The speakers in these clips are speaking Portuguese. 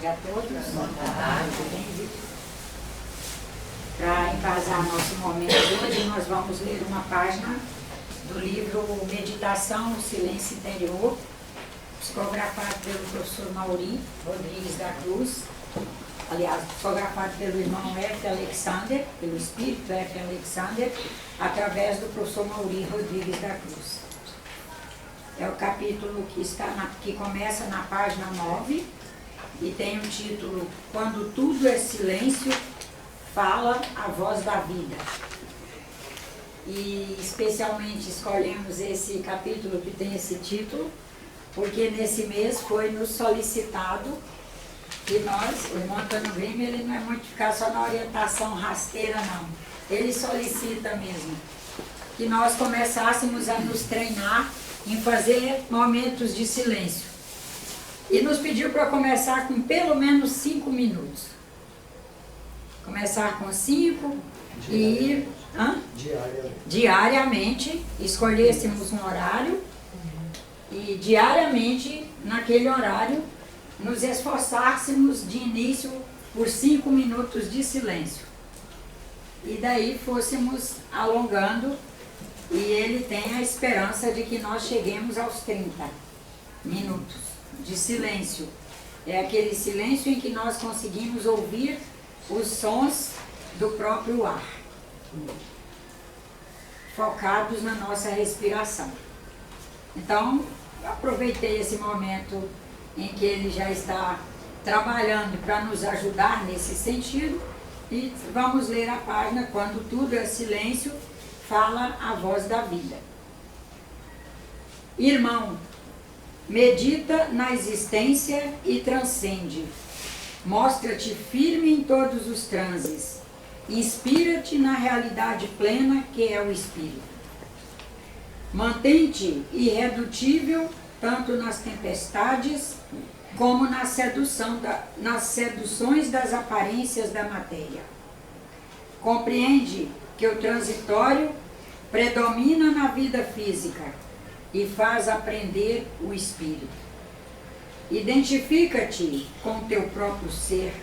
tarde a todos. Boa tarde. Para embasar nosso momento hoje, nós vamos ler uma página do livro Meditação no Silêncio Interior, psicografado pelo professor Mauri Rodrigues da Cruz, aliás, psicografado pelo irmão F. Alexander, pelo espírito F. Alexander, através do professor Mauri Rodrigues da Cruz. É o capítulo que começa na página 9 e tem o título Quando Tudo é Silêncio, Fala a Voz da Vida. E especialmente escolhemos esse capítulo que tem esse título, porque nesse mês foi nos solicitado que nós, o irmão Antônio Grime, ele não é muito ficar só na orientação rasteira, não. Ele solicita mesmo que nós começássemos a nos treinar em fazer momentos de silêncio. E nos pediu para começar com pelo menos 5 minutos. Começar com 5 e ir diariamente, escolhêssemos um horário e diariamente, naquele horário, nos esforçássemos de início por 5 minutos de silêncio. E daí fôssemos alongando, e ele tem a esperança de que nós cheguemos aos 30 minutos de silêncio. É aquele silêncio em que nós conseguimos ouvir os sons do próprio ar, focados na nossa respiração. Então, eu aproveitei esse momento em que ele já está trabalhando para nos ajudar nesse sentido e vamos ler a página Quando Tudo é Silêncio, Fala a Voz da Vida. Irmão, medita na existência e transcende. Mostra-te firme em todos os transes. Inspira-te na realidade plena que é o Espírito. Mantém-te irredutível tanto nas tempestades como nas seduções das aparências da matéria. Compreende que o transitório predomina na vida física e faz aprender o espírito. Identifica-te com teu próprio ser,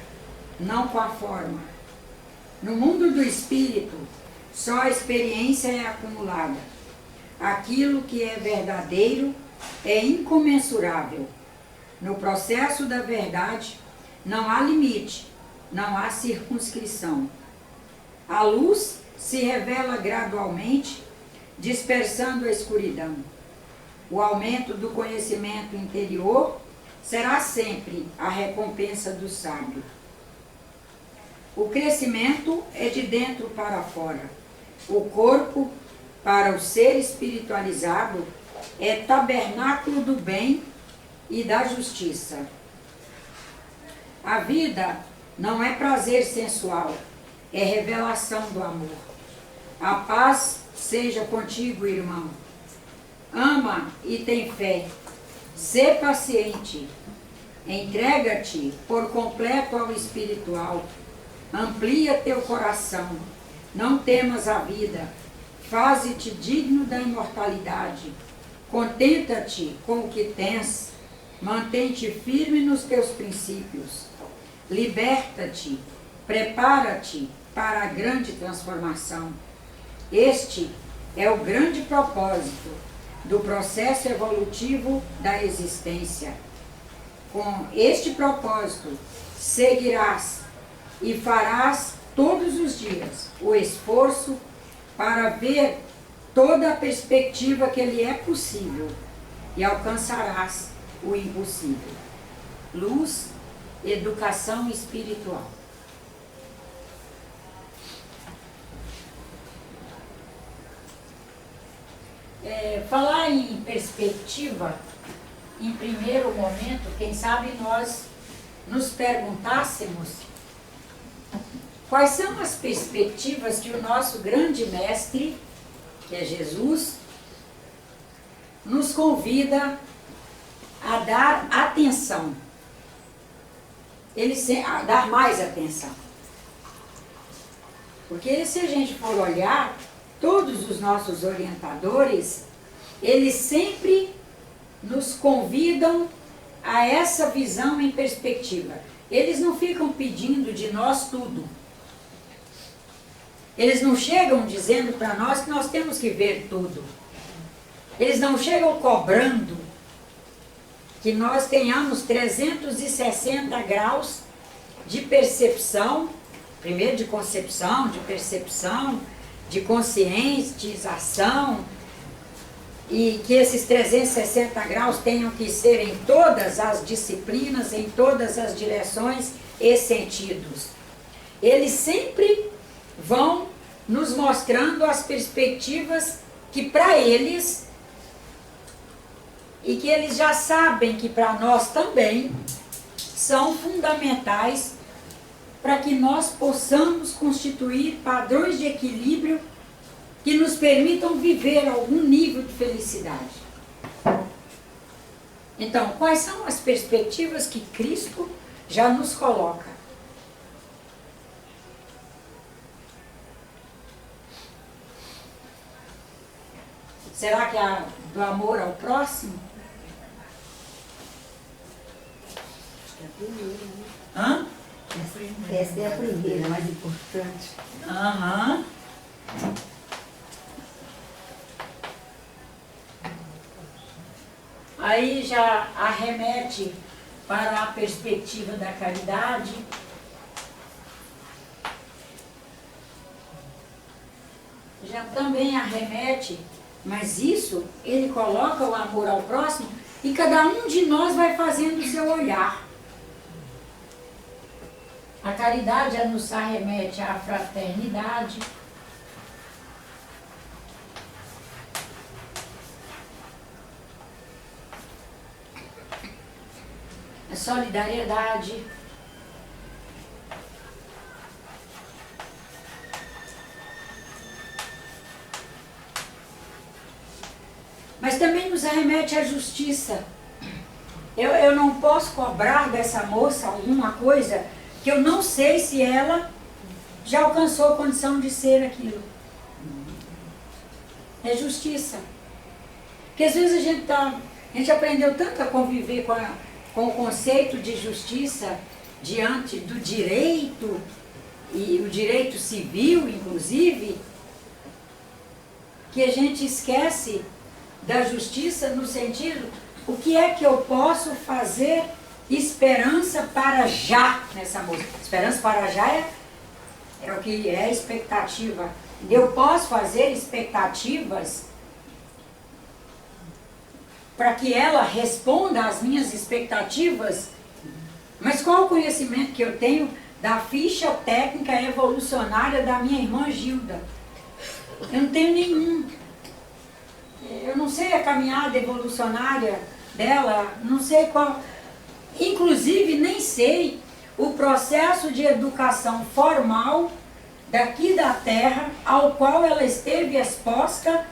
não com a forma. No mundo do espírito, só a experiência é acumulada. Aquilo que é verdadeiro é incomensurável. No processo da verdade, não há limite, não há circunscrição. A luz se revela gradualmente, dispersando a escuridão. O aumento do conhecimento interior será sempre a recompensa do sábio. O crescimento é de dentro para fora. O corpo, para o ser espiritualizado, é tabernáculo do bem e da justiça. A vida não é prazer sensual, é revelação do amor. A paz seja contigo, irmão. Ama e tem fé. Sê paciente. Entrega-te por completo ao espiritual. Amplia teu coração. Não temas a vida. Faze-te digno da imortalidade. Contenta-te com o que tens. Mantém-te firme nos teus princípios. Liberta-te. Prepara-te para a grande transformação. Este é o grande propósito do processo evolutivo da existência. Com este propósito, seguirás e farás todos os dias o esforço para ver toda a perspectiva que lhe é possível e alcançarás o impossível. Luz, educação espiritual. Falar em perspectiva, em primeiro momento, quem sabe nós nos perguntássemos quais são as perspectivas que o nosso grande mestre, que é Jesus, nos convida a dar atenção, a dar mais atenção. Porque se a gente for olhar, todos os nossos orientadores, eles sempre nos convidam a essa visão em perspectiva. Eles não ficam pedindo de nós tudo. Eles não chegam dizendo para nós que nós temos que ver tudo. Eles não chegam cobrando que nós tenhamos 360 graus de percepção, primeiro de concepção, de percepção, de conscientização, e que esses 360 graus tenham que ser em todas as disciplinas, em todas as direções e sentidos. Eles sempre vão nos mostrando as perspectivas que para eles, e que eles já sabem que para nós também, são fundamentais para que nós possamos constituir padrões de equilíbrio que nos permitam viver algum nível de felicidade. Então, quais são as perspectivas que Cristo já nos coloca? Será que é a do amor ao próximo? Acho que é a primeira, né? Hã? Essa é a primeira, mais importante. Aham. Aí já arremete para a perspectiva da caridade. Já também arremete, mas isso ele coloca o amor ao próximo e cada um de nós vai fazendo o seu olhar. A caridade já nos arremete à fraternidade. A solidariedade. Mas também nos arremete à justiça. Eu não posso cobrar dessa moça alguma coisa que eu não sei se ela já alcançou a condição de ser aquilo. É justiça. Porque às vezes a gente aprendeu tanto a conviver com o conceito de justiça diante do direito, e o direito civil, inclusive, que a gente esquece da justiça no sentido, o que é que eu posso fazer esperança para já nessa música? Esperança para já é o que é expectativa. Eu posso fazer expectativas para que ela responda às minhas expectativas, mas qual o conhecimento que eu tenho da ficha técnica evolucionária da minha irmã Gilda? Eu não tenho nenhum. Eu não sei a caminhada evolucionária dela, não sei qual. Inclusive, nem sei o processo de educação formal daqui da Terra ao qual ela esteve exposta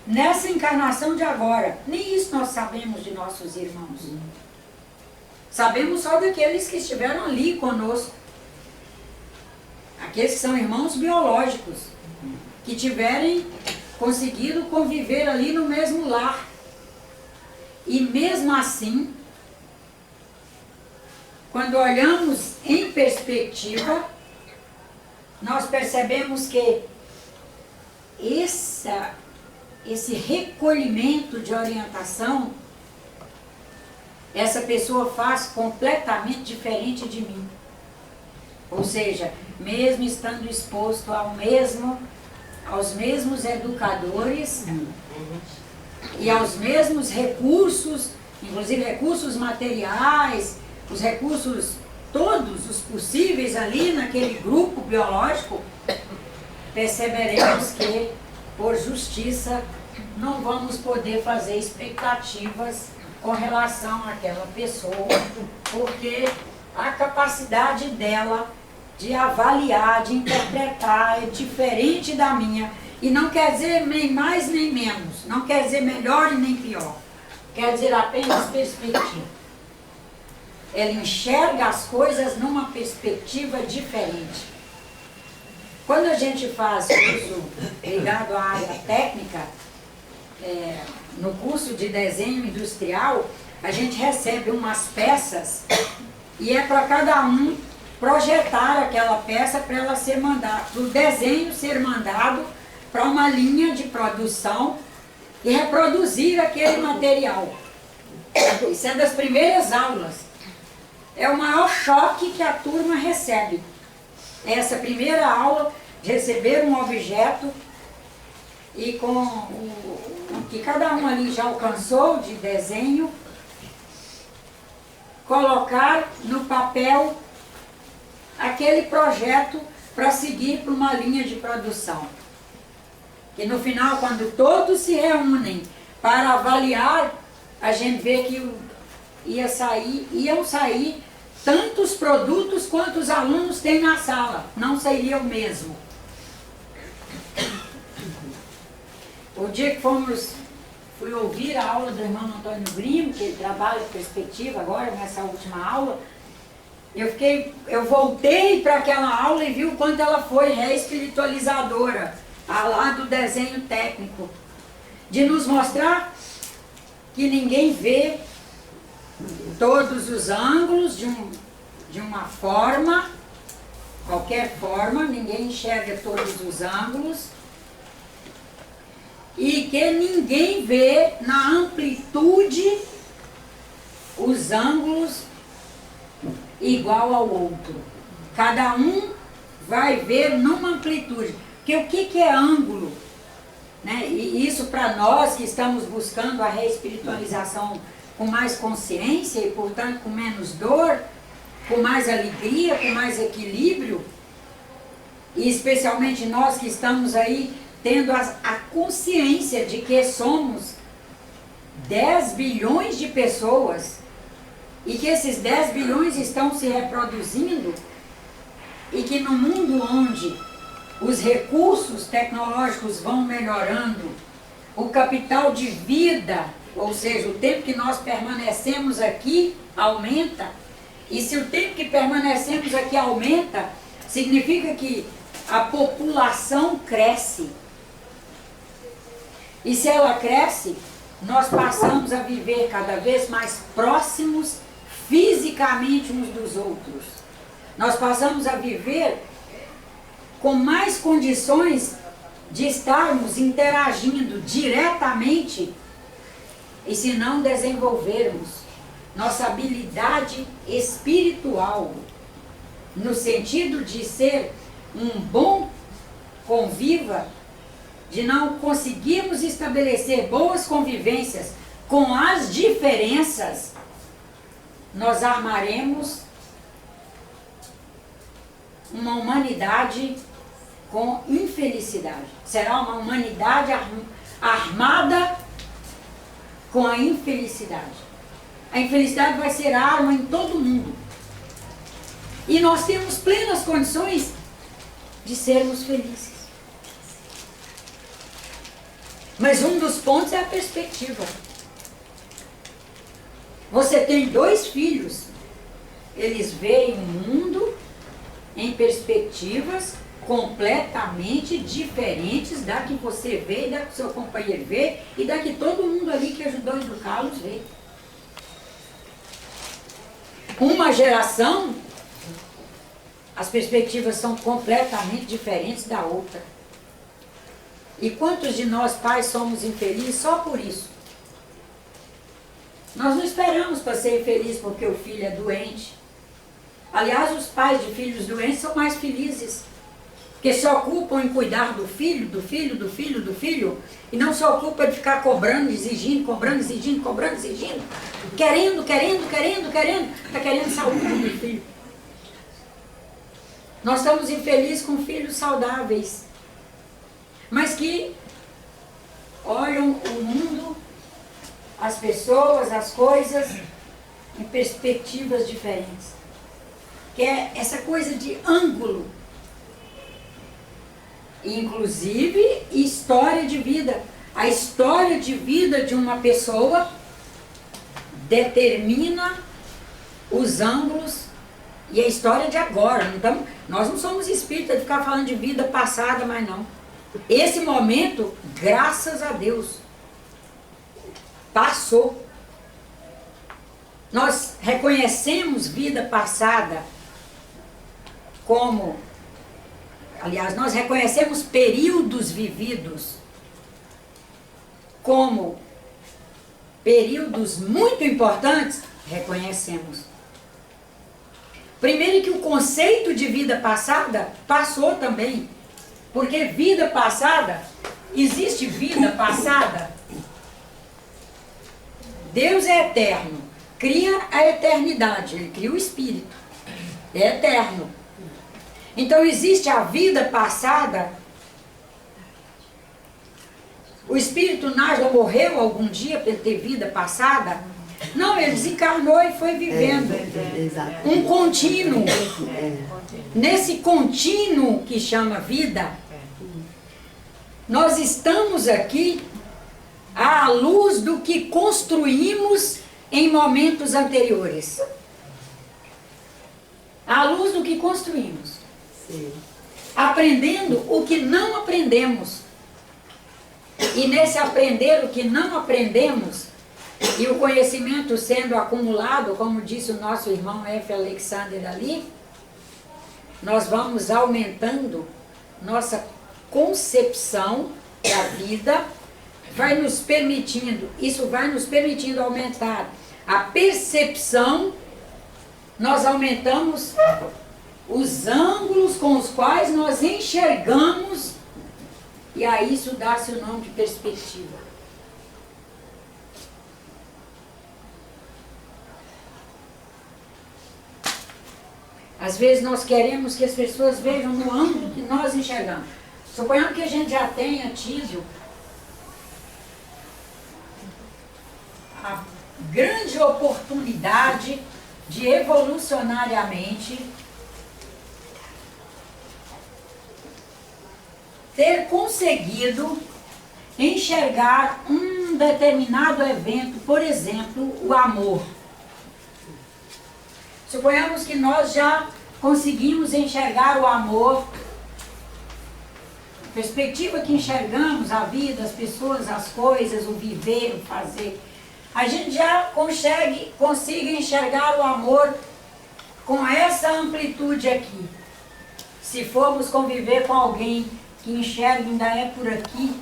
nessa encarnação de agora. Nem isso nós sabemos de nossos irmãos. Sabemos só daqueles que estiveram ali conosco. Aqueles que são irmãos biológicos, que tiverem conseguido conviver ali no mesmo lar. E mesmo assim, quando olhamos em perspectiva, nós percebemos que esse recolhimento de orientação, essa pessoa faz completamente diferente de mim. Ou seja, mesmo estando exposto aos mesmos educadores e aos mesmos recursos, inclusive recursos materiais, os recursos todos os possíveis ali naquele grupo biológico, perceberemos que, por justiça, não vamos poder fazer expectativas com relação àquela pessoa, porque a capacidade dela de avaliar, de interpretar é diferente da minha. E não quer dizer nem mais nem menos, não quer dizer melhor e nem pior, quer dizer apenas perspectiva. Ela enxerga as coisas numa perspectiva diferente. Quando a gente faz uso ligado à área técnica, no curso de desenho industrial, a gente recebe umas peças e é para cada um projetar aquela peça para ela ser mandada, para o desenho ser mandado para uma linha de produção e reproduzir aquele material. Isso é das primeiras aulas. É o maior choque que a turma recebe. Essa primeira aula de receber um objeto e com o que cada um ali já alcançou de desenho, colocar no papel aquele projeto para seguir para uma linha de produção. E no final, quando todos se reúnem para avaliar, a gente vê que iam sair tantos produtos quanto os alunos têm na sala. Não seria o mesmo. O dia que fui ouvir a aula do irmão Antônio Grimo, que ele trabalha em perspectiva agora, nessa última aula, eu voltei para aquela aula e vi o quanto ela foi reespiritualizadora, lá do desenho técnico, de nos mostrar que ninguém vê todos os ângulos de uma forma, qualquer forma, ninguém enxerga todos os ângulos, e que ninguém vê na amplitude os ângulos igual ao outro. Cada um vai ver numa amplitude. Porque o que é ângulo? Né? E isso para nós que estamos buscando a reespiritualização com mais consciência e, portanto, com menos dor, com mais alegria, com mais equilíbrio, e especialmente nós que estamos aí tendo a consciência de que somos 10 bilhões de pessoas e que esses 10 bilhões estão se reproduzindo e que no mundo onde os recursos tecnológicos vão melhorando, o capital de vida, ou seja, o tempo que nós permanecemos aqui aumenta, e se o tempo que permanecemos aqui aumenta, significa que a população cresce. E se ela cresce, nós passamos a viver cada vez mais próximos fisicamente uns dos outros. Nós passamos a viver com mais condições de estarmos interagindo diretamente, e se não desenvolvermos nossa habilidade espiritual, no sentido de ser um bom conviva, de não conseguirmos estabelecer boas convivências com as diferenças, nós armaremos uma humanidade com infelicidade. Será uma humanidade armada com a infelicidade. A infelicidade vai ser arma em todo mundo. E nós temos plenas condições de sermos felizes. Mas um dos pontos é a perspectiva. Você tem 2 filhos, eles veem o mundo em perspectivas completamente diferentes da que você vê, da que seu companheiro vê e da que todo mundo ali que ajudou a educá-los vê. Uma geração, as perspectivas são completamente diferentes da outra. E quantos de nós pais somos infelizes só por isso? Nós não esperamos para ser infeliz porque o filho é doente. Aliás, os pais de filhos doentes são mais felizes, porque se ocupam em cuidar do filho, do filho, do filho, do filho, e não se ocupam de ficar cobrando, exigindo, cobrando, exigindo, cobrando, exigindo, querendo, está querendo saúde do filho. Nós estamos infelizes com filhos saudáveis, mas que olham o mundo, as pessoas, as coisas, em perspectivas diferentes. Que é essa coisa de ângulo. Inclusive, história de vida. A história de vida de uma pessoa determina os ângulos e a história de agora. Então, nós não somos espíritas de ficar falando de vida passada, mas não. Esse momento, graças a Deus, passou. Nós reconhecemos vida passada como, aliás, nós reconhecemos períodos vividos como períodos muito importantes, reconhecemos. Primeiro que o conceito de vida passada passou também, porque vida passada, existe vida passada. Deus é eterno, cria a eternidade, Ele cria o Espírito, é eterno. Então existe a vida passada. O Espírito nasce ou morreu algum dia para ele ter vida passada? Não, ele desencarnou e foi vivendo um contínuo. Nesse contínuo que chama vida, nós estamos aqui à luz do que construímos em momentos anteriores. À luz do que construímos. Aprendendo o que não aprendemos. E nesse aprender o que não aprendemos, e o conhecimento sendo acumulado, como disse o nosso irmão F. Alexander ali, nós vamos aumentando nossa concepção da vida, isso vai nos permitindo aumentar a percepção, nós aumentamos os ângulos com os quais nós enxergamos, e a isso dá-se o nome de perspectiva. Às vezes nós queremos que as pessoas vejam no ângulo que nós enxergamos. Suponhamos que a gente já tenha tido a grande oportunidade de evolucionariamente ter conseguido enxergar um determinado evento, por exemplo, o amor. Suponhamos que nós já conseguimos enxergar o amor, a perspectiva que enxergamos a vida, as pessoas, as coisas, o viver, o fazer. A gente já consiga enxergar o amor com essa amplitude aqui. Se formos conviver com alguém que enxerga ainda é por aqui,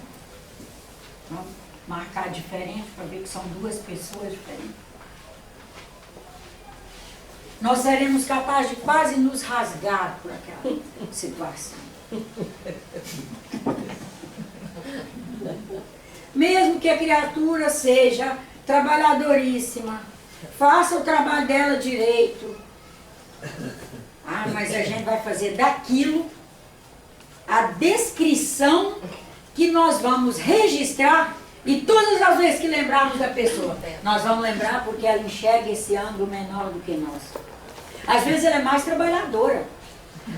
vamos marcar diferente para ver que são duas pessoas diferentes. Nós seremos capazes de quase nos rasgar por aquela situação. Mesmo que a criatura seja trabalhadoríssima, faça o trabalho dela direito. Ah, mas a gente vai fazer daquilo a descrição que nós vamos registrar, e todas as vezes que lembrarmos da pessoa, nós vamos lembrar porque ela enxerga esse ângulo menor do que nós. Às vezes ela é mais trabalhadora,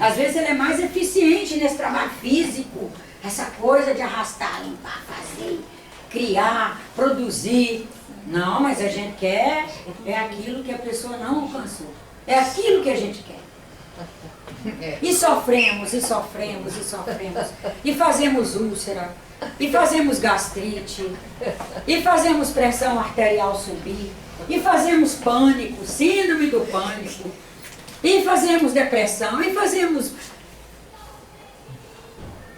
às vezes ela é mais eficiente nesse trabalho físico, essa coisa de arrastar, limpar, fazer, criar, produzir. Não, mas a gente quer, é aquilo que a pessoa não alcançou, é aquilo que a gente quer. E sofremos, e sofremos, e sofremos, e fazemos úlcera, e fazemos gastrite, e fazemos pressão arterial subir, e fazemos pânico, síndrome do pânico, e fazemos depressão, e fazemos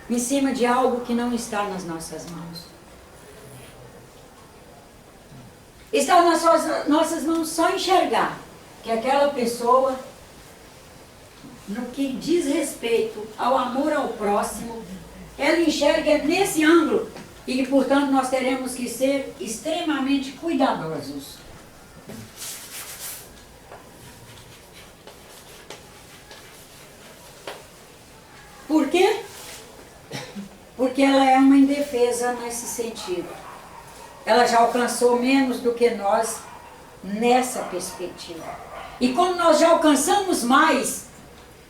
em cima de algo que não está nas nossas mãos. Está nas nossas mãos só enxergar que aquela pessoa, no que diz respeito ao amor ao próximo, ela enxerga nesse ângulo e que, portanto, nós teremos que ser extremamente cuidadosos. Por quê? Porque ela é uma indefesa nesse sentido. Ela já alcançou menos do que nós nessa perspectiva. E como nós já alcançamos mais,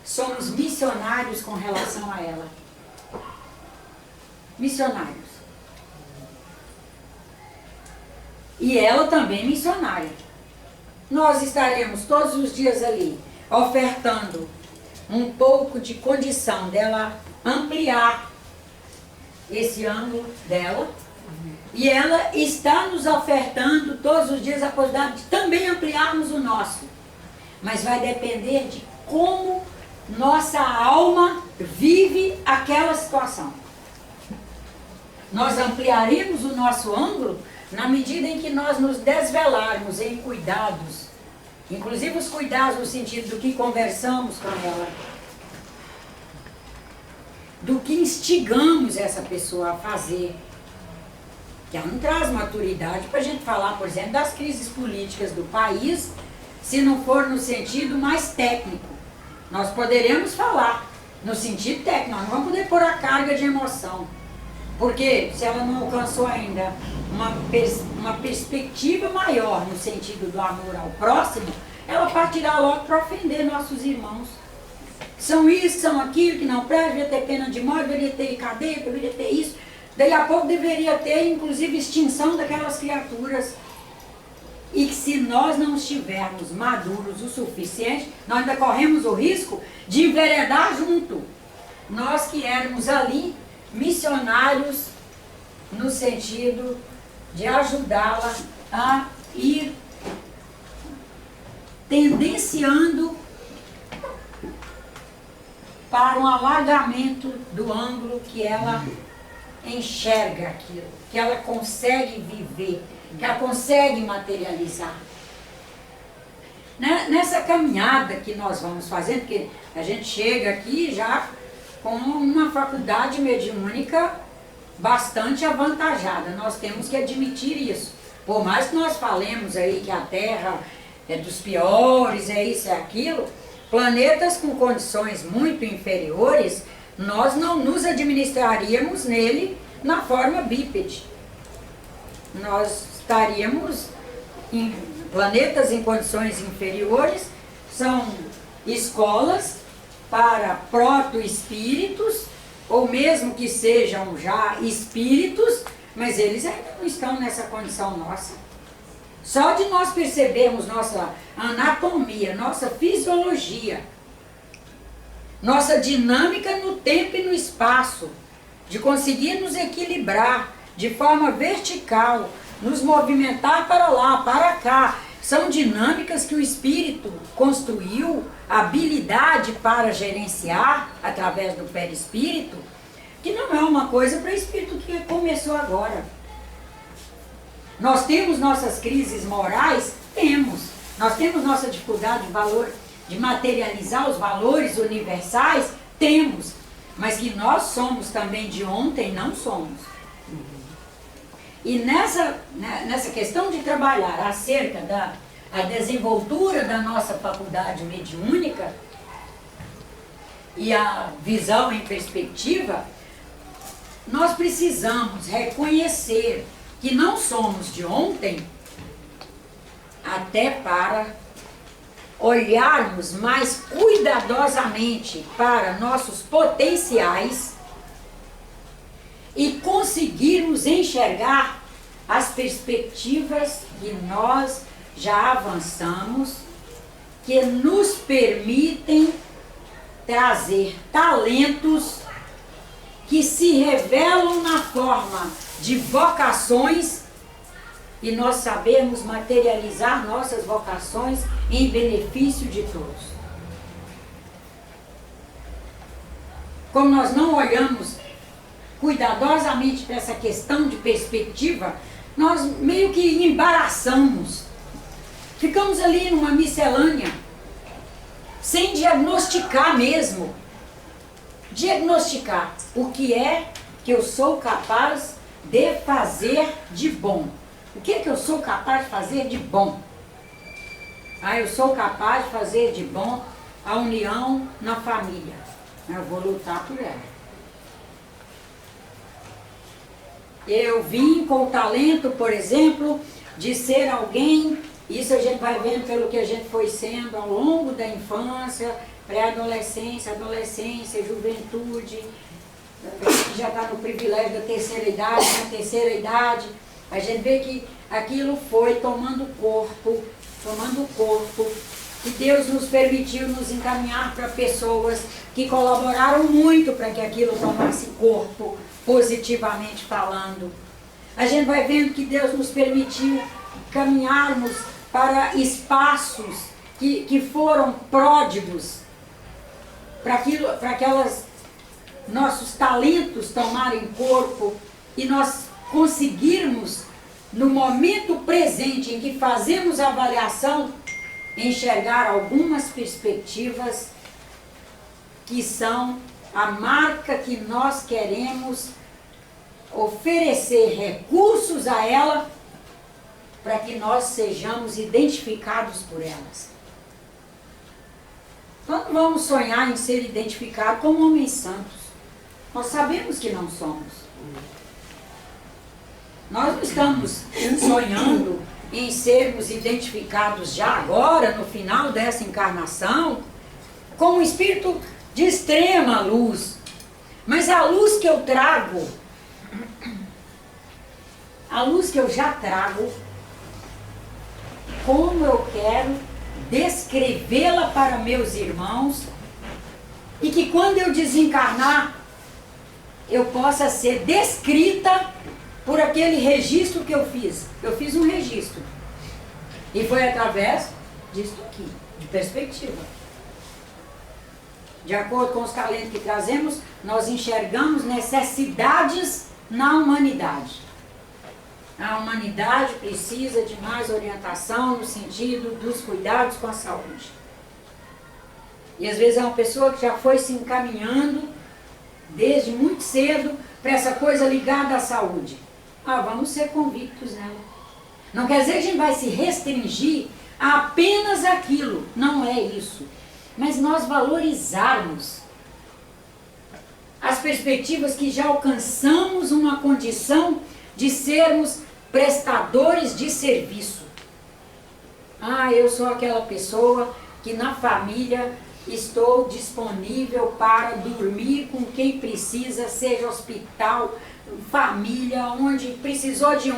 somos missionários com relação a ela. Missionários. E ela também missionária. Nós estaremos todos os dias ali, ofertando um pouco de condição dela ampliar esse ângulo dela, E ela está nos ofertando todos os dias a possibilidade de também ampliarmos o nosso. Mas vai depender de como nossa alma vive aquela situação. Nós ampliaremos o nosso ângulo na medida em que nós nos desvelarmos em cuidados, inclusive os cuidados no sentido do que conversamos com ela, do que instigamos essa pessoa a fazer. Que ela não traz maturidade para a gente falar, por exemplo, das crises políticas do país, se não for no sentido mais técnico. Nós poderemos falar no sentido técnico, nós não vamos poder pôr a carga de emoção. Porque se ela não alcançou ainda uma perspectiva maior no sentido do amor ao próximo, ela partirá logo para ofender nossos irmãos. São isso, são aquilo, que não presta, deveria ter pena de morte, deveria ter cadeia, deveria ter isso. Daí a pouco deveria ter, inclusive, extinção daquelas criaturas. E que se nós não estivermos maduros o suficiente, nós ainda corremos o risco de enveredar junto. Nós que éramos ali missionários no sentido de ajudá-la a ir tendenciando para um alargamento do ângulo que ela enxerga aquilo, que ela consegue viver, que ela consegue materializar. Nessa caminhada que nós vamos fazendo, porque a gente chega aqui já com uma faculdade mediúnica bastante avantajada, nós temos que admitir isso. Por mais que nós falemos aí que a Terra é dos piores, é isso, é aquilo, planetas com condições muito inferiores, nós não nos administraríamos nele na forma bípede. Nós estaríamos em planetas em condições inferiores, são escolas para proto-espíritos, ou mesmo que sejam já espíritos, mas eles ainda não estão nessa condição nossa. Só de nós percebermos nossa anatomia, nossa fisiologia, nossa dinâmica no tempo e no espaço, de conseguir nos equilibrar de forma vertical, nos movimentar para lá, para cá. São dinâmicas que o espírito construiu, habilidade para gerenciar através do perispírito, que não é uma coisa para espírito que começou agora. Nós temos nossas crises morais? Temos. Nós temos nossa dificuldade de materializar os valores universais? Temos. Mas que nós somos também de ontem, não somos. E nessa questão de trabalhar acerca da desenvoltura da nossa faculdade mediúnica e a visão em perspectiva, nós precisamos reconhecer que não somos de ontem, até para olharmos mais cuidadosamente para nossos potenciais e conseguirmos enxergar as perspectivas que nós já avançamos, que nos permitem trazer talentos que se revelam na forma de vocações e nós sabemos materializar nossas vocações em benefício de todos. Como nós não olhamos cuidadosamente para essa questão de perspectiva, nós meio que embaraçamos. Ficamos ali numa miscelânea, sem diagnosticar mesmo. Diagnosticar o que é que eu sou capaz de fazer de bom. O que é que eu sou capaz de fazer de bom? Eu sou capaz de fazer de bom a união na família. Eu vou lutar por ela. Eu vim com o talento, por exemplo, de ser alguém, isso a gente vai vendo pelo que a gente foi sendo ao longo da infância, pré-adolescência, adolescência, juventude, já está no privilégio da terceira idade, na terceira idade, a gente vê que aquilo foi tomando corpo, que Deus nos permitiu nos encaminhar para pessoas que colaboraram muito para que aquilo tomasse corpo, positivamente falando. a gente vai vendo que Deus nos permitiu caminharmos para espaços que foram pródigos, para aquelas nossos talentos tomarem corpo e nós conseguirmos, no momento presente em que fazemos a avaliação, enxergar algumas perspectivas que são a marca que nós queremos oferecer recursos a ela para que nós sejamos identificados por elas. Nós não vamos sonhar em ser identificados como homens santos. Nós sabemos que não somos. Nós não estamos sonhando em sermos identificados já agora, no final dessa encarnação, como um espírito de extrema luz. Mas a luz que eu trago, a luz que eu já trago, como eu quero descrevê-la para meus irmãos, e que quando eu desencarnar, eu possa ser descrita por aquele registro que eu fiz. Eu fiz um registro. E foi através disso aqui, de perspectiva. De acordo com os talentos que trazemos, nós enxergamos necessidades na humanidade. A humanidade precisa de mais orientação no sentido dos cuidados com a saúde. E às vezes é uma pessoa que já foi se encaminhando desde muito cedo para essa coisa ligada à saúde. Vamos ser convictos nela. Não quer dizer que a gente vai se restringir a apenas aquilo. Não é isso. Mas nós valorizarmos as perspectivas que já alcançamos uma condição de sermos prestadores de serviço. Eu sou aquela pessoa que na família estou disponível para dormir com quem precisa, seja hospital, família, onde precisou de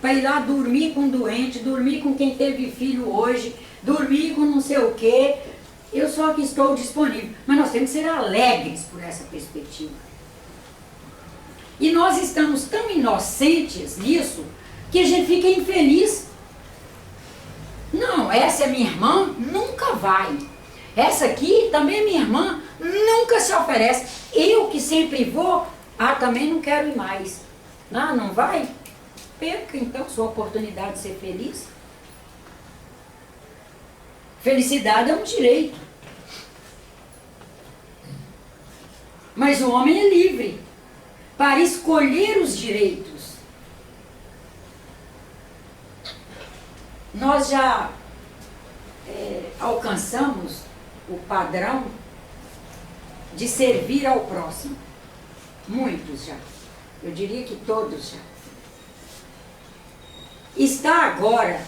para ir lá dormir com doente, dormir com quem teve filho hoje, dormir com não sei o quê. Eu só que estou disponível. Mas nós temos que ser alegres por essa perspectiva. E nós estamos tão inocentes nisso que a gente fica infeliz. Não, essa é minha irmã, nunca vai. Essa aqui também é minha irmã, nunca se oferece. Eu que sempre vou, também não quero ir mais. Não vai? Perca então sua oportunidade de ser feliz. Felicidade é um direito. Mas o homem é livre para escolher os direitos. Nós já alcançamos o padrão de servir ao próximo. Muitos já. Eu diria que todos já. Está agora,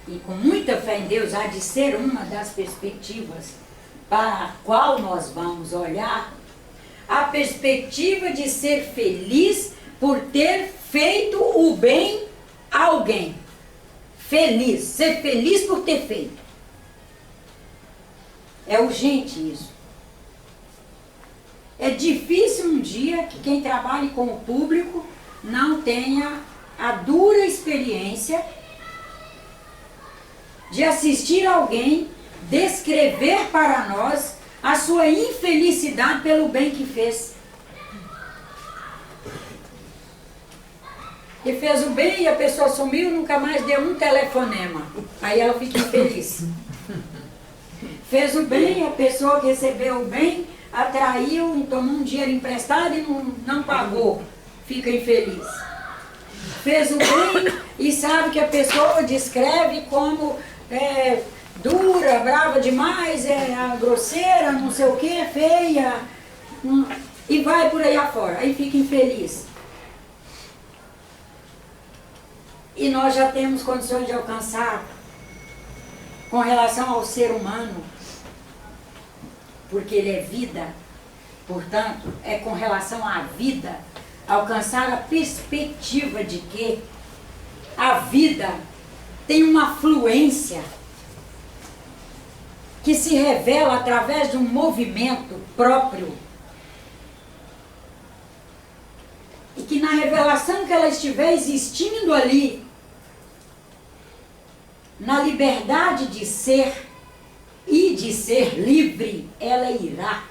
e com muita fé em Deus, há de ser uma das perspectivas para a qual nós vamos olhar, a perspectiva de ser feliz por ter feito o bem a alguém. Feliz, ser feliz por ter feito. É urgente isso. É difícil um dia que quem trabalhe com o público não tenha a dura experiência de assistir alguém descrever para nós a sua infelicidade pelo bem que fez. E fez o bem e a pessoa sumiu e nunca mais deu um telefonema. Aí ela fica infeliz. Fez o bem, a pessoa que recebeu o bem, atraiu e tomou um dinheiro emprestado e não pagou. Fica infeliz. Fez o bem e sabe que a pessoa descreve como dura, brava demais, grosseira, não sei o que, feia. E vai por aí afora. Aí fica infeliz. E nós já temos condições de alcançar com relação ao ser humano, porque ele é vida, portanto, é com relação à vida, alcançar a perspectiva de que a vida tem uma fluência que se revela através de um movimento próprio e que na revelação que ela estiver existindo ali, na liberdade de ser e de ser livre, ela irá.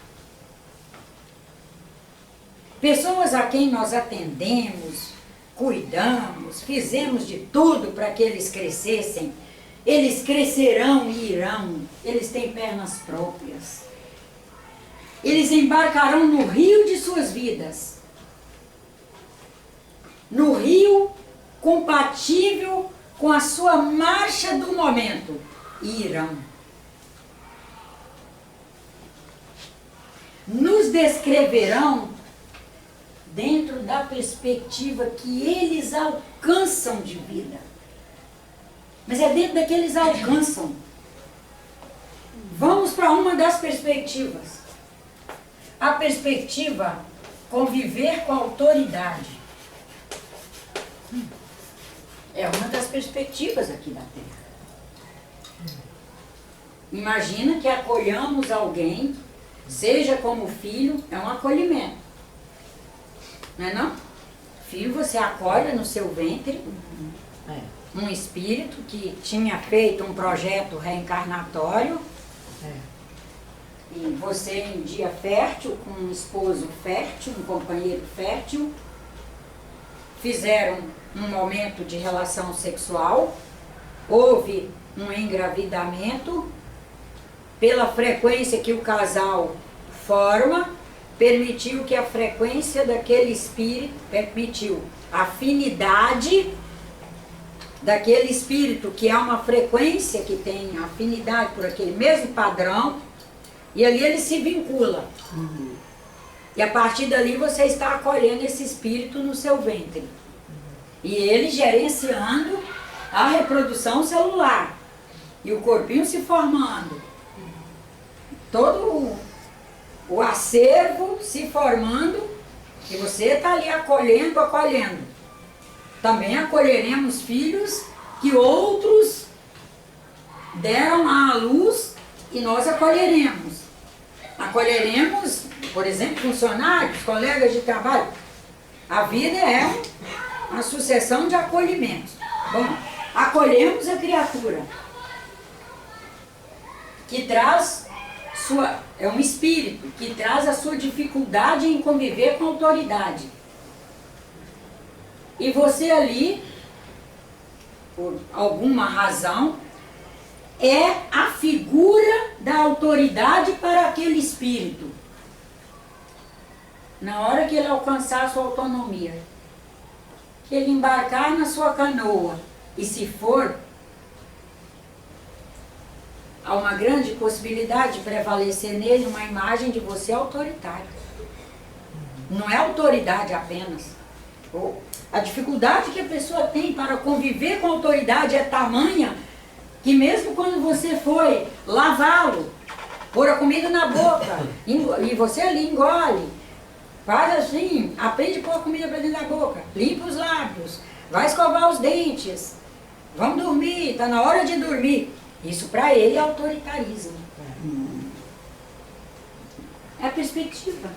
Pessoas a quem nós atendemos, cuidamos, fizemos de tudo para que eles crescessem, eles crescerão e irão, eles têm pernas próprias. Eles embarcarão no rio de suas vidas, no rio compatível com a sua marcha do momento, e irão. Nos descreverão dentro da perspectiva que eles alcançam de vida. Mas é dentro daquele eles alcançam. Vamos para uma das perspectivas. A perspectiva conviver com a autoridade. É uma das perspectivas aqui da Terra. Imagina que acolhamos alguém, seja como filho, é um acolhimento. Não é não? Filho, você acolhe no seu ventre um espírito que tinha feito um projeto reencarnatório. E você em dia fértil, com um esposo fértil, um companheiro fértil, fizeram um momento de relação sexual, houve um engravidamento, pela frequência que o casal forma, permitiu que a frequência daquele espírito, permitiu a afinidade daquele espírito, que há uma frequência que tem afinidade por aquele mesmo padrão, e ali ele se vincula. E a partir dali você está acolhendo esse espírito no seu ventre. E ele gerenciando a reprodução celular. E o corpinho se formando. Todo o acervo se formando. E você está ali acolhendo. Também acolheremos filhos que outros deram à luz e nós acolheremos. Acolheremos, por exemplo, funcionários, colegas de trabalho. A vida é uma sucessão de acolhimentos. Bom, acolhemos a criatura que traz é um espírito que traz a sua dificuldade em conviver com a autoridade. E você ali, por alguma razão, é a figura da autoridade para aquele espírito. Na hora que ele alcançar a sua autonomia, que ele embarcar na sua canoa, e se for, há uma grande possibilidade de prevalecer nele uma imagem de você autoritário. Não é autoridade apenas. A dificuldade que a pessoa tem para conviver com a autoridade é tamanha que mesmo quando você foi lavá-lo, pôr a comida na boca, e você ali engole, faz assim, aprende a pôr a comida para dentro da boca, limpa os lábios, vai escovar os dentes, vamos dormir, está na hora de dormir. Isso para ele é autoritarismo. É a perspectiva.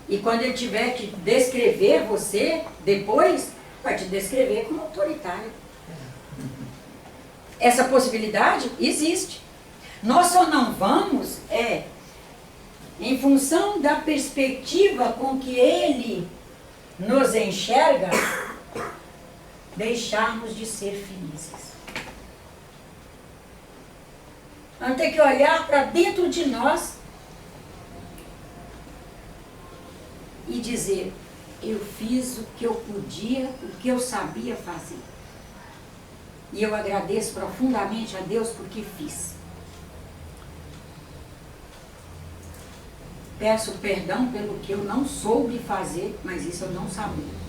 E quando ele tiver que descrever você, depois, vai te descrever como autoritário. Essa possibilidade existe. Nós só não vamos, em função da perspectiva com que ele nos enxerga, deixarmos de ser felizes. Vamos ter que olhar para dentro de nós e dizer, eu fiz o que eu podia, o que eu sabia fazer. E eu agradeço profundamente a Deus porque fiz. Peço perdão pelo que eu não soube fazer, mas isso eu não sabia.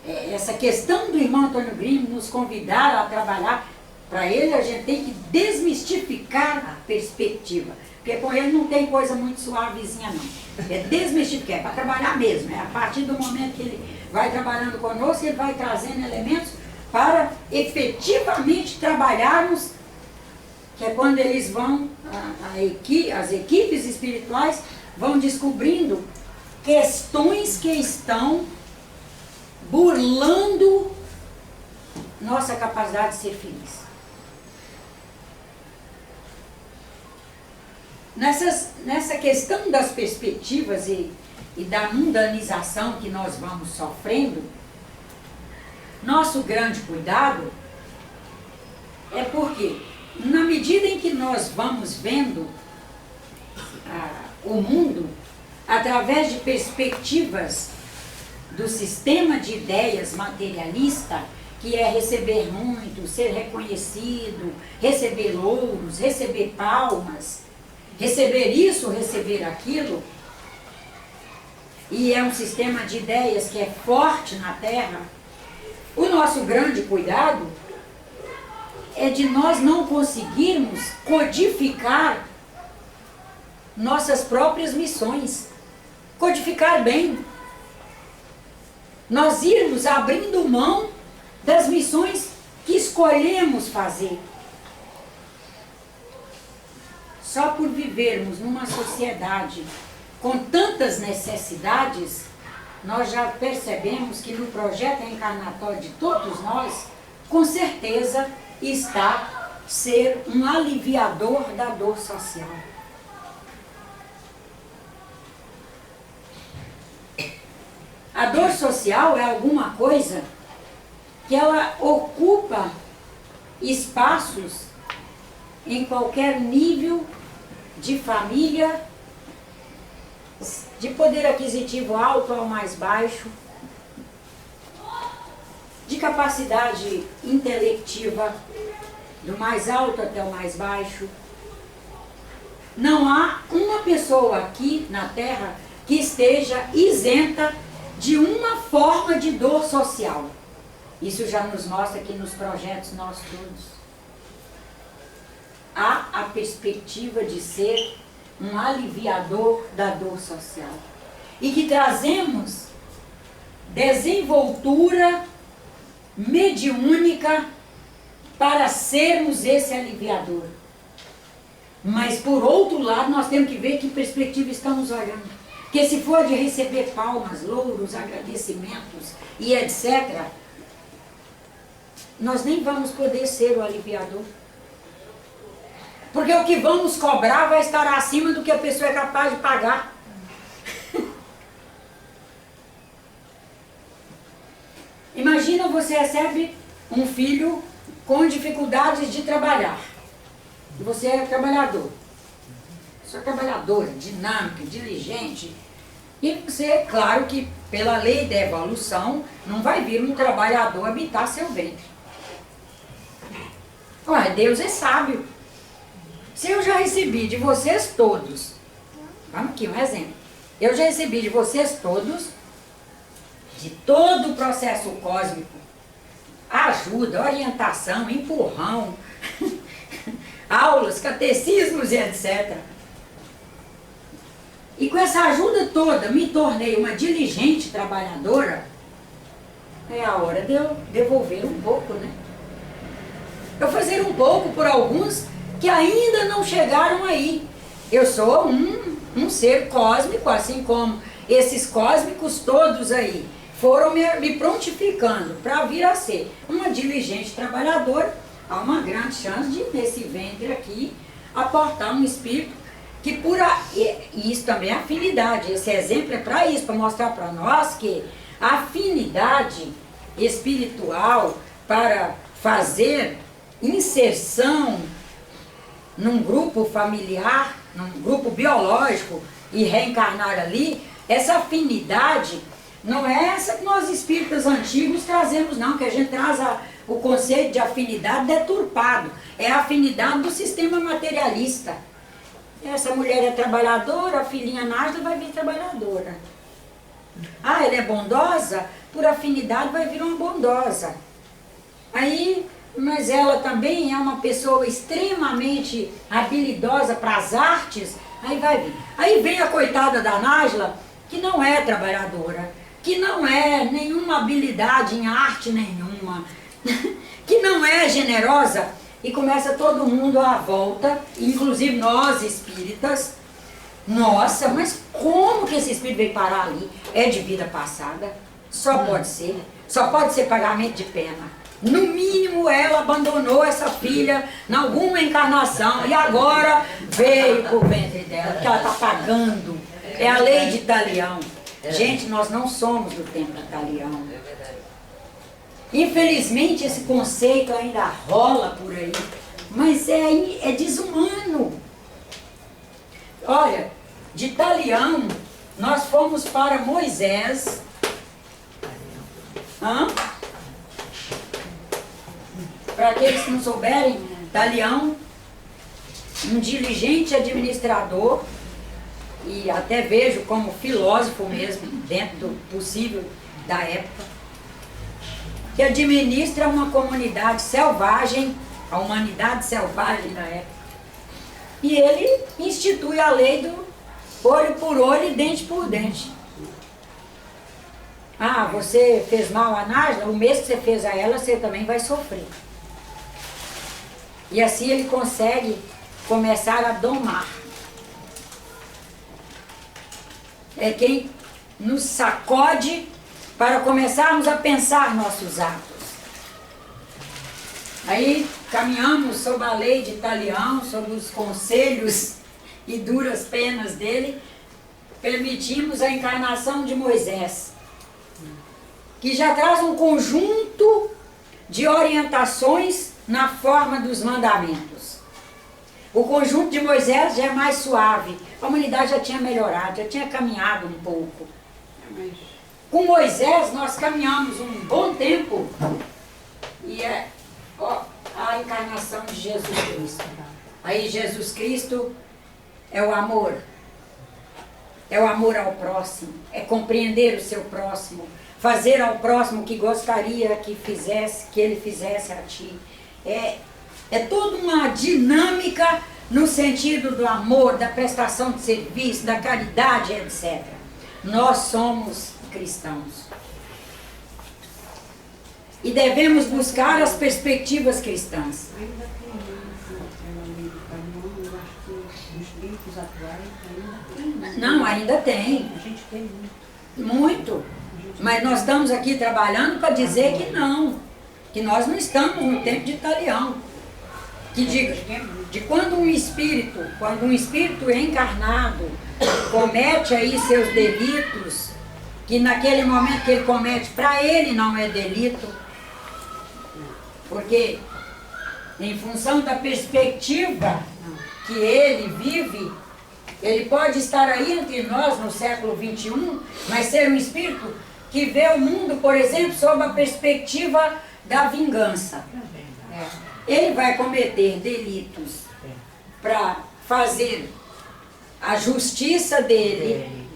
Essa questão do irmão Antônio Grimm nos convidar a trabalhar, para ele a gente tem que desmistificar a perspectiva. Porque com ele não tem coisa muito suavezinha não. É desmistificar, é para trabalhar mesmo. É a partir do momento que ele vai trabalhando conosco, ele vai trazendo elementos para efetivamente trabalharmos que é quando eles vão, as equipes espirituais vão descobrindo questões que estão burlando nossa capacidade de ser feliz. Nessa questão das perspectivas e da mundanização que nós vamos sofrendo, nosso grande cuidado é porque, na medida em que nós vamos vendo o mundo através de perspectivas do sistema de ideias materialista, que é receber muito, ser reconhecido, receber louros, receber palmas, receber isso, receber aquilo, e é um sistema de ideias que é forte na Terra, o nosso grande cuidado é de nós não conseguirmos codificar nossas próprias missões, codificar bem, nós irmos abrindo mão das missões que escolhemos fazer. Só por vivermos numa sociedade com tantas necessidades, nós já percebemos que no projeto reencarnatório de todos nós, com certeza está ser um aliviador da dor social. A dor social é alguma coisa que ela ocupa espaços em qualquer nível de família, de poder aquisitivo alto ao mais baixo, de capacidade intelectiva do mais alto até o mais baixo. Não há uma pessoa aqui na Terra que esteja isenta de uma forma de dor social. Isso já nos mostra aqui nos projetos nós todos. Há a perspectiva de ser um aliviador da dor social. E que trazemos desenvoltura mediúnica para sermos esse aliviador. Mas, por outro lado, nós temos que ver que perspectiva estamos olhando. Porque se for de receber palmas, louros, agradecimentos e etc., nós nem vamos poder ser o aliviador. Porque o que vamos cobrar vai estar acima do que a pessoa é capaz de pagar. Imagina, você recebe um filho com dificuldades de trabalhar. E você é trabalhador. Você é trabalhadora, dinâmica, diligente. E você, claro que pela lei da evolução, não vai vir um trabalhador habitar seu ventre. Olha, Deus é sábio. Se eu já recebi de vocês todos, vamos aqui, um exemplo. Eu já recebi de vocês todos, de todo o processo cósmico, ajuda, orientação, empurrão, aulas, catecismos e etc. E com essa ajuda toda me tornei uma diligente trabalhadora, é a hora de eu devolver um pouco, né? Eu fazer um pouco por alguns que ainda não chegaram aí. Eu sou um ser cósmico, assim como esses cósmicos todos aí foram me prontificando para vir a ser uma diligente trabalhadora. Há uma grande chance de, nesse ventre aqui, aportar um espírito que e isso também é afinidade. Esse exemplo é para isso, para mostrar para nós que a afinidade espiritual para fazer inserção num grupo familiar, num grupo biológico e reencarnar ali, essa afinidade não é essa que nós espíritas antigos trazemos não, que a gente traz o conceito de afinidade deturpado, é a afinidade do sistema materialista. Essa mulher é trabalhadora, a filhinha Nájila vai vir trabalhadora. Ah, ela é bondosa, por afinidade vai vir uma bondosa. Aí, mas ela também é uma pessoa extremamente habilidosa para as artes, aí vai vir. Aí vem a coitada da Nájila, que não é trabalhadora, que não é nenhuma habilidade em arte nenhuma, que não é generosa, e começa todo mundo à volta, inclusive nós espíritas. Nossa, mas como que esse espírito veio parar ali? É de vida passada? Só pode ser. Só pode ser pagamento de pena. No mínimo ela abandonou essa filha em alguma encarnação e agora veio por ventre dela, porque ela está pagando. É a lei de Talião. Gente, nós não somos do tempo de Talião. Infelizmente esse conceito ainda rola por aí, mas é desumano. Olha, de Talião nós fomos para Moisés. Para aqueles que não souberem, Talião, um diligente administrador, e até vejo como filósofo mesmo, dentro do possível da época, que administra uma comunidade selvagem, a humanidade selvagem da época. E ele institui a lei do olho por olho e dente por dente. Ah, você fez mal a Nájila, o mês que você fez a ela, você também vai sofrer. E assim ele consegue começar a domar. É quem nos sacode para começarmos a pensar nossos atos. Aí caminhamos sob a lei de Talião, sob os conselhos e duras penas dele, permitimos a encarnação de Moisés, que já traz um conjunto de orientações na forma dos mandamentos. O conjunto de Moisés já é mais suave. A humanidade já tinha melhorado, já tinha caminhado um pouco. Com Moisés nós caminhamos um bom tempo e é a encarnação de Jesus Cristo. Aí Jesus Cristo é o amor. É o amor ao próximo, é compreender o seu próximo, fazer ao próximo o que gostaria que ele fizesse a ti. É toda uma dinâmica no sentido do amor, da prestação de serviço, da caridade, etc. Nós somos cristãos. E devemos buscar as perspectivas cristãs. Ainda tem muito eu acho que os espíritos atuais ainda tem. Não, ainda tem. A gente tem muito. Muito. Mas nós estamos aqui trabalhando para dizer que não. Que nós não estamos no tempo de Talião. Que de quando um espírito encarnado comete aí seus delitos, que naquele momento que ele comete, para ele não é delito, porque em função da perspectiva que ele vive, ele pode estar aí entre nós no século XXI, mas ser um espírito que vê o mundo, por exemplo, sob a perspectiva da vingança. Ele vai cometer delitos para fazer a justiça dele,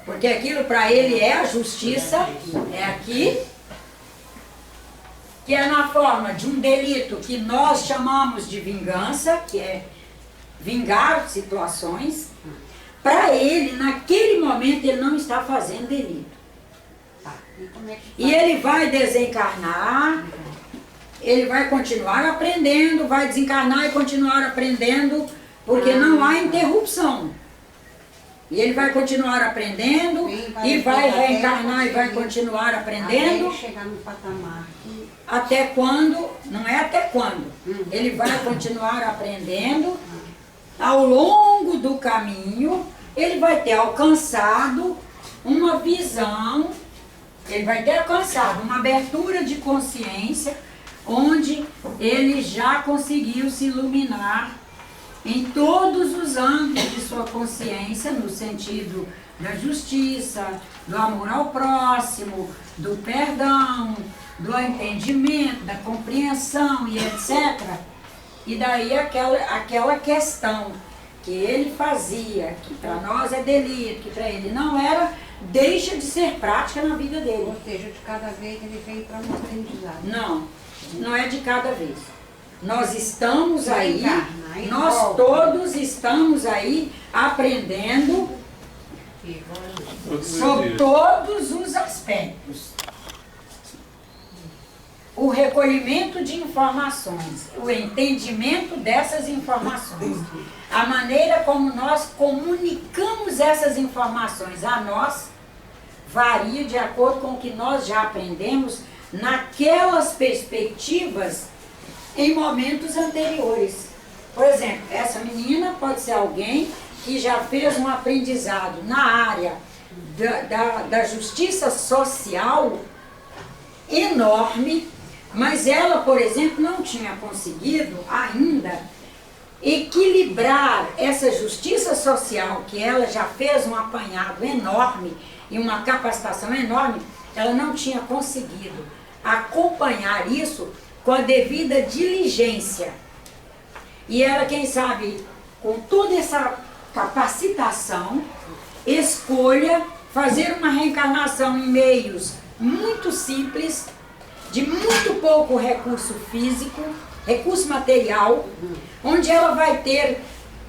porque aquilo para ele é a justiça, é aqui, que é na forma de um delito que nós chamamos de vingança, que é vingar situações. Para ele, naquele momento, ele não está fazendo delito. E ele vai desencarnar, ele vai continuar aprendendo, vai desencarnar e continuar aprendendo, porque não há interrupção. E ele vai continuar aprendendo, e vai reencarnar e vai continuar aprendendo. Até chegar no patamar. Até quando, não é até quando, ele vai continuar aprendendo. Ao longo do caminho, ele vai ter alcançado uma visão, ele vai ter alcançado uma abertura de consciência, onde ele já conseguiu se iluminar em todos os âmbitos de sua consciência, no sentido da justiça, do amor ao próximo, do perdão, do entendimento, da compreensão e etc. E daí aquela questão que ele fazia, que para nós é delito, que para ele não era, deixa de ser prática na vida dele. Ou seja, de cada vez ele veio para um aprendizado. Não é de cada vez. Nós estamos aí, nós todos estamos aí aprendendo sobre todos os aspectos. o recolhimento de informações, o entendimento dessas informações, a maneira como nós comunicamos essas informações a nós, varia de acordo com o que nós já aprendemos naquelas perspectivas em momentos anteriores. Por exemplo, essa menina pode ser alguém que já fez um aprendizado na área da justiça social enorme, mas ela, por exemplo, não tinha conseguido ainda equilibrar essa justiça social, que ela já fez um apanhado enorme e uma capacitação enorme, ela não tinha conseguido acompanhar isso com a devida diligência. E ela, quem sabe, com toda essa capacitação, escolha fazer uma reencarnação em meios muito simples, de muito pouco recurso físico, recurso material, onde ela vai ter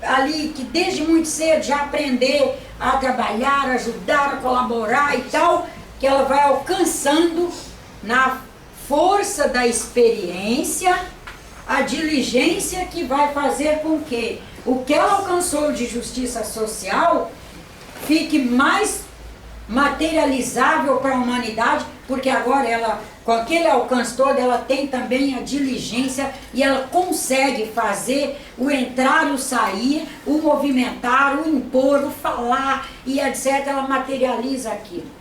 ali que desde muito cedo já aprender a trabalhar, ajudar, a colaborar e tal, que ela vai alcançando na força da experiência, a diligência que vai fazer com que o que ela alcançou de justiça social fique mais materializável para a humanidade, porque agora ela, com aquele alcance todo, ela tem também a diligência e ela consegue fazer o entrar e o sair, o movimentar, o impor, o falar e etc. Ela materializa aquilo.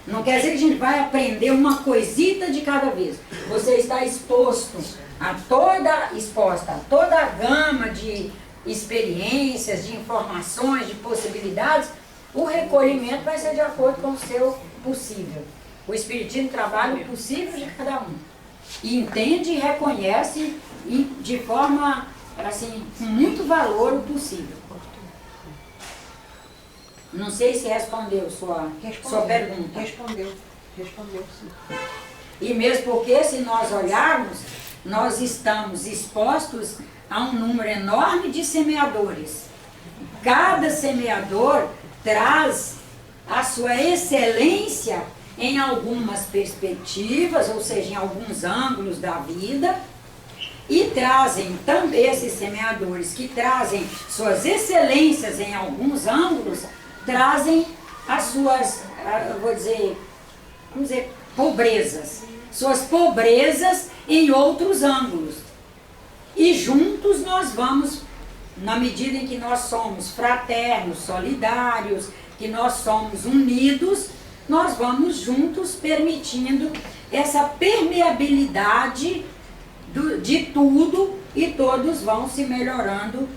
Não quer dizer que a gente vai aprender uma coisita de cada vez. Você está exposta a toda a gama de experiências, de informações, de possibilidades. O recolhimento vai ser de acordo com o seu possível. O Espiritismo trabalha o possível de cada um. E entende e reconhece e de forma, assim, com muito valor o possível. Não sei se respondeu sua pergunta. Respondeu sim. E mesmo porque, se nós olharmos, nós estamos expostos a um número enorme de semeadores. Cada semeador traz a sua excelência em algumas perspectivas, ou seja, em alguns ângulos da vida, e trazem também esses semeadores que trazem suas excelências em alguns ângulos, trazem as suas, vamos dizer, pobrezas, suas pobrezas em outros ângulos. E juntos nós vamos, na medida em que nós somos fraternos, solidários, que nós somos unidos, nós vamos juntos permitindo essa permeabilidade de tudo e todos vão se melhorando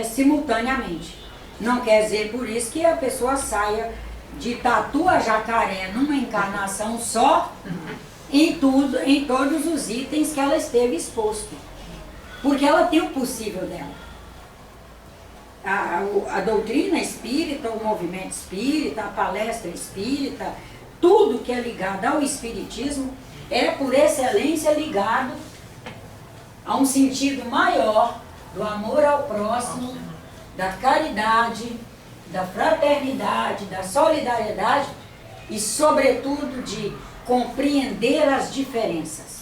simultaneamente. Não quer dizer por isso que a pessoa saia de tatu a jacaré numa encarnação só em todos os itens que ela esteve exposto. Porque ela tem o possível dela. A doutrina espírita, o movimento espírita, a palestra espírita, tudo que é ligado ao espiritismo é por excelência ligado a um sentido maior do amor ao próximo, da caridade, da fraternidade, da solidariedade e, sobretudo, de compreender as diferenças.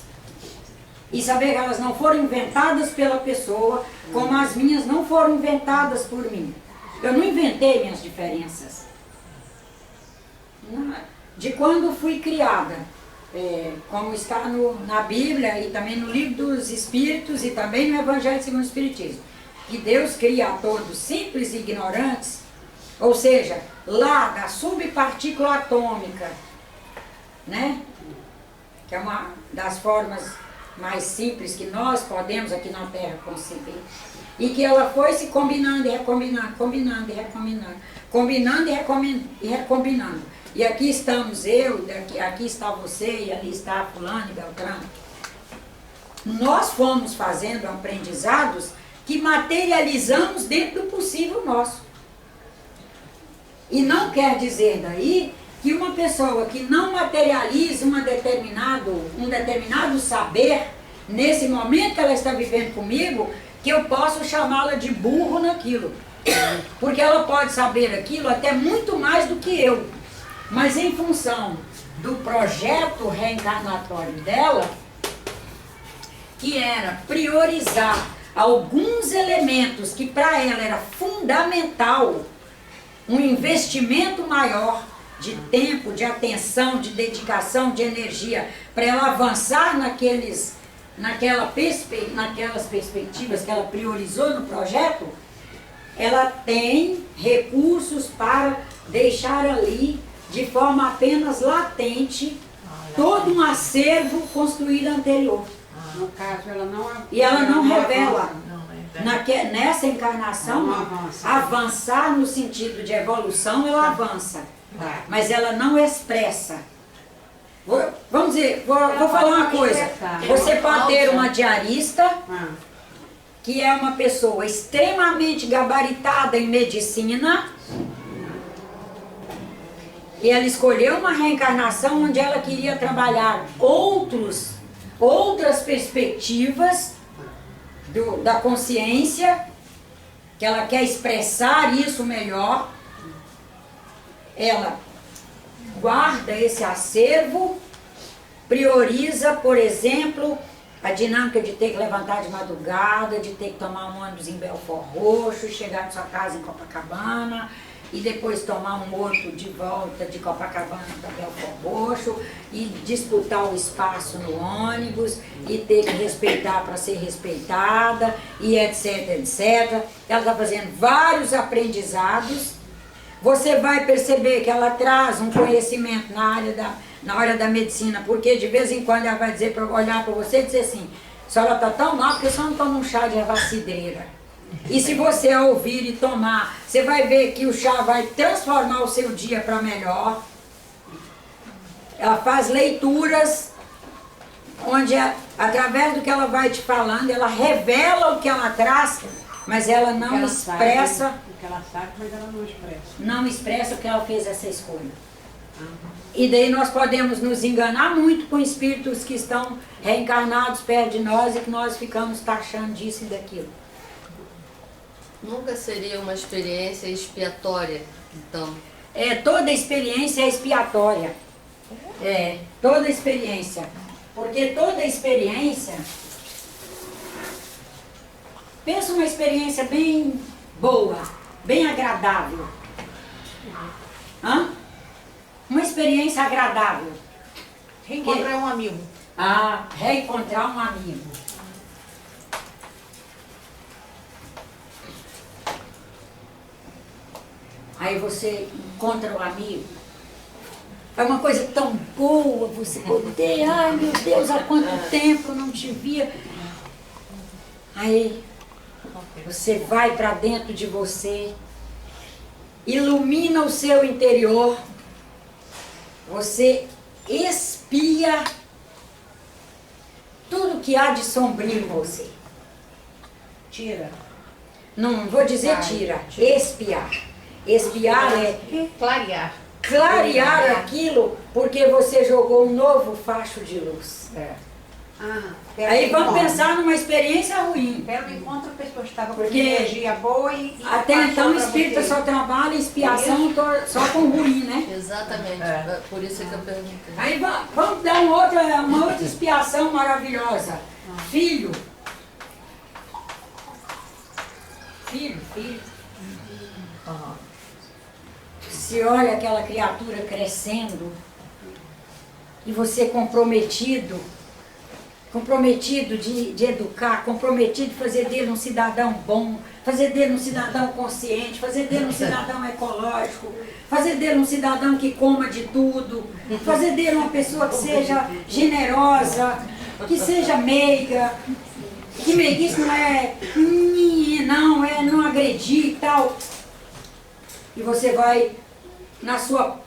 E saber que elas não foram inventadas pela pessoa, como as minhas não foram inventadas por mim. Eu não inventei minhas diferenças. De quando fui criada, como está na Bíblia e também no Livro dos Espíritos e também no Evangelho segundo o Espiritismo, que Deus cria a todos simples e ignorantes, ou seja, lá da subpartícula atômica, né? Que é uma das formas mais simples que nós podemos aqui na Terra conceber, e que ela foi se combinando e recombinando, combinando e recombinando, combinando e recombinando. E aqui estamos eu, aqui está você, e ali está fulano e beltrano. Nós fomos fazendo aprendizados que materializamos dentro do possível nosso. E não quer dizer daí que uma pessoa que não materializa um determinado saber, nesse momento que ela está vivendo comigo, que eu posso chamá-la de burro naquilo. Porque ela pode saber aquilo até muito mais do que eu. Mas em função do projeto reencarnatório dela, que era priorizar alguns elementos que para ela era fundamental, um investimento maior de tempo, de atenção, de dedicação, de energia, para ela avançar naquelas perspectivas que ela priorizou no projeto, ela tem recursos para deixar ali, de forma apenas latente, todo um acervo construído anterior. No caso, ela não... E ela não revela. avança. Nessa encarnação, avançar no sentido de evolução, ela avança. Mas ela não expressa. Vamos dizer, vou falar uma coisa. Você pode ter uma diarista, que é uma pessoa extremamente gabaritada em medicina, e ela escolheu uma reencarnação onde ela queria trabalhar outras perspectivas da consciência, que ela quer expressar isso melhor. Ela guarda esse acervo, prioriza, por exemplo, a dinâmica de ter que levantar de madrugada, de ter que tomar um ônibus em Belfort Roxo, chegar na sua casa em Copacabana, e depois tomar um outro de volta de Copacabana para Belfort Roxo, e disputar o espaço no ônibus, e ter que respeitar para ser respeitada, e etc, etc. Ela está fazendo vários aprendizados. Você vai perceber que ela traz um conhecimento na área da medicina, porque de vez em quando ela vai dizer, olhar para você e dizer assim, a senhora está tão mal porque a senhora não toma um chá de erva cidreira. E se você ouvir e tomar, você vai ver que o chá vai transformar o seu dia para melhor. Ela faz leituras, onde através do que ela vai te falando, ela revela o que ela traz, mas ela não expressa. O que ela sabe, mas ela não expressa. Não expressa que ela fez essa escolha. E daí nós podemos nos enganar muito com espíritos que estão reencarnados perto de nós e que nós ficamos taxando disso e daquilo. Nunca seria uma experiência expiatória, então? Toda experiência é expiatória. Toda experiência. Porque toda experiência... Pensa uma experiência bem boa, bem agradável. Uma experiência agradável. Reencontrar um amigo. Reencontrar um amigo. Aí você encontra um amigo. É uma coisa tão boa você poder, ai meu Deus, há quanto tempo eu não te via. Aí você vai para dentro de você, ilumina o seu interior, você expia tudo que há de sombrio em você. Tira. Não vou dizer tira, expiar. Expiar é clarear aquilo, porque você jogou um novo facho de luz. Aí vamos pensar numa experiência ruim. Pelo encontro, a pessoa estava com Porque energia boa e até então o espírita só trabalha expiação só com ruim, né? Exatamente, por isso é que eu perguntei. Aí vamos dar uma outra expiação maravilhosa. Filho. Se olha aquela criatura crescendo e você comprometido de educar, comprometido de fazer dele um cidadão bom, fazer dele um cidadão consciente, fazer dele um cidadão ecológico, fazer dele um cidadão que coma de tudo, fazer dele uma pessoa que seja generosa, que seja meiga, que meiguice não é não agredir e tal. E você vai, na sua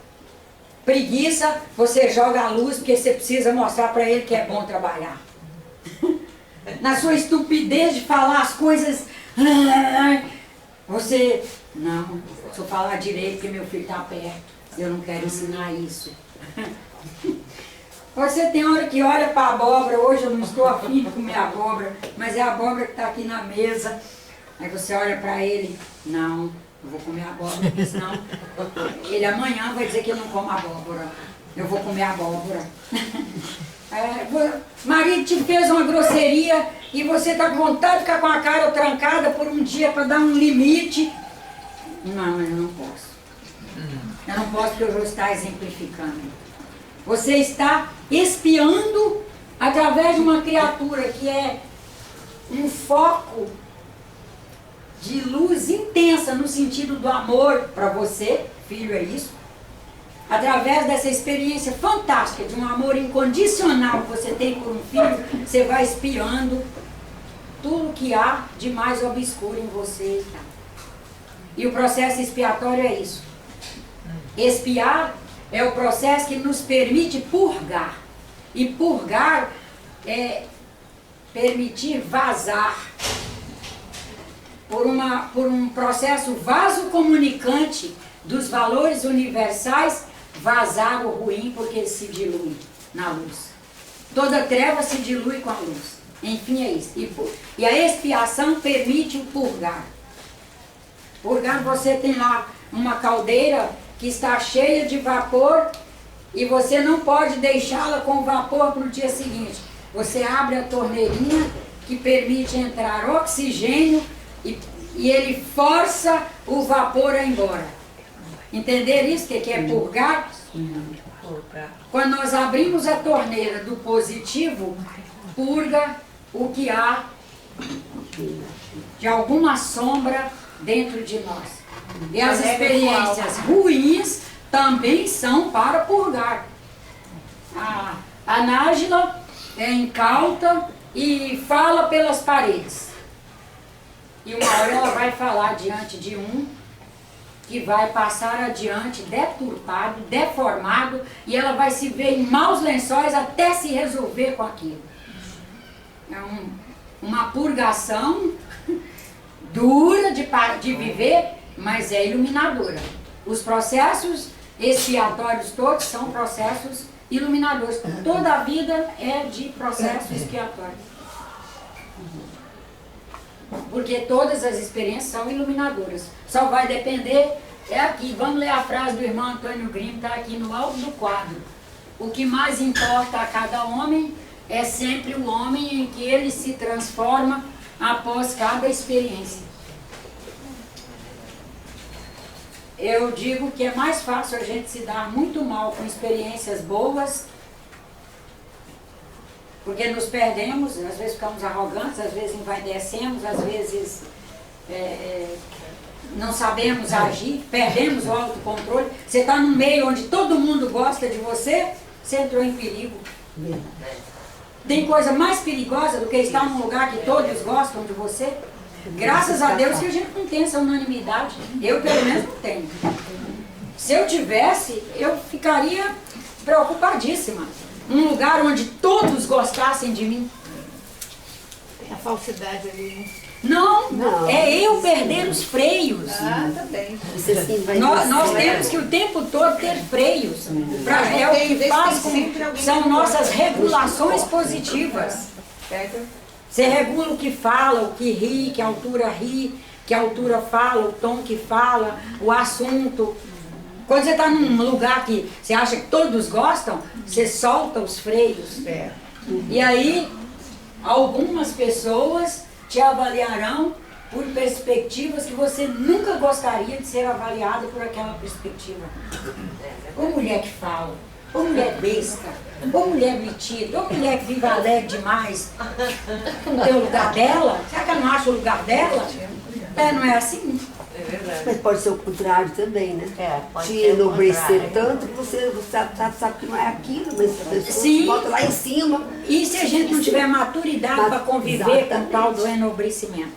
preguiça, você joga a luz porque você precisa mostrar para ele que é bom trabalhar. Na sua estupidez de falar as coisas, você, não, se eu falar direito porque meu filho está perto, eu não quero ensinar isso. Você tem hora que olha para a abóbora, hoje eu não estou afim de comer abóbora, mas é a abóbora que está aqui na mesa. Aí você olha para ele, não, eu vou comer abóbora, porque senão ele amanhã vai dizer que eu não como abóbora. Eu vou comer abóbora. Marido te fez uma grosseria e você está com vontade de ficar com a cara trancada por um dia para dar um limite. Não, eu não posso. Eu não posso porque eu vou estar exemplificando. Você está espiando através de uma criatura que é um foco de luz intensa no sentido do amor para você, filho, é isso. Através dessa experiência fantástica de um amor incondicional que você tem por um filho, você vai espiando tudo que há de mais obscuro em você. E o processo expiatório é isso. Espiar é o processo que nos permite purgar. E purgar é permitir vazar por um processo vasocomunicante dos valores universais, vazar o ruim porque ele se dilui na luz. Toda treva se dilui com a luz. Enfim, é isso. E a expiação permite o purgar. Purgar, você tem lá uma caldeira que está cheia de vapor e você não pode deixá-la com vapor para o dia seguinte. Você abre a torneirinha que permite entrar oxigênio e ele força o vapor a ir embora. Entender isso? Que é purgar? Quando nós abrimos a torneira do positivo, purga o que há de alguma sombra dentro de nós. E as experiências ruins também são para purgar. A Nájila é incauta e fala pelas paredes. E uma hora ela vai falar diante de um que vai passar adiante deturpado, deformado, e ela vai se ver em maus lençóis até se resolver com aquilo. É uma purgação dura de viver, mas é iluminadora. Os processos expiatórios todos são processos iluminadores. Toda a vida é de processo expiatório. Porque todas as experiências são iluminadoras. Só vai depender, é aqui, vamos ler a frase do irmão Antônio Grimm, está aqui no alto do quadro. O que mais importa a cada homem é sempre o homem em que ele se transforma após cada experiência. Eu digo que é mais fácil a gente se dar muito mal com experiências boas, porque nos perdemos, às vezes ficamos arrogantes, às vezes envaidecemos, às vezes não sabemos agir, perdemos o autocontrole. Você está num meio onde todo mundo gosta de você, você entrou em perigo. Tem coisa mais perigosa do que estar num lugar que todos gostam de você? Graças a Deus que a gente não tem essa unanimidade. Eu, pelo menos, não tenho. Se eu tivesse, eu ficaria preocupadíssima. Um lugar onde todos gostassem de mim. A falsidade ali. Não, é eu perder os freios. Também. Nós temos que o tempo todo ter freios. É o que faz são nossas regulações positivas. Você regula o que fala, o que ri, que altura fala, o tom que fala, o assunto. Quando você está num lugar que você acha que todos gostam, você solta os freios. E aí, algumas pessoas te avaliarão por perspectivas que você nunca gostaria de ser avaliado por aquela perspectiva. Ou mulher que fala, ou mulher besta, ou mulher metida, ou mulher que vive alegre demais. Não tem o lugar dela? Será que ela não acha o lugar dela? Não é assim? É verdade. Mas pode ser o contrário também, né? Pode te ser o enobrecer contrário. tanto que você sabe que não é aquilo, mas a pessoa Sim. te bota lá em cima. E se a gente não tiver maturidade para conviver com o tal do enobrecimento?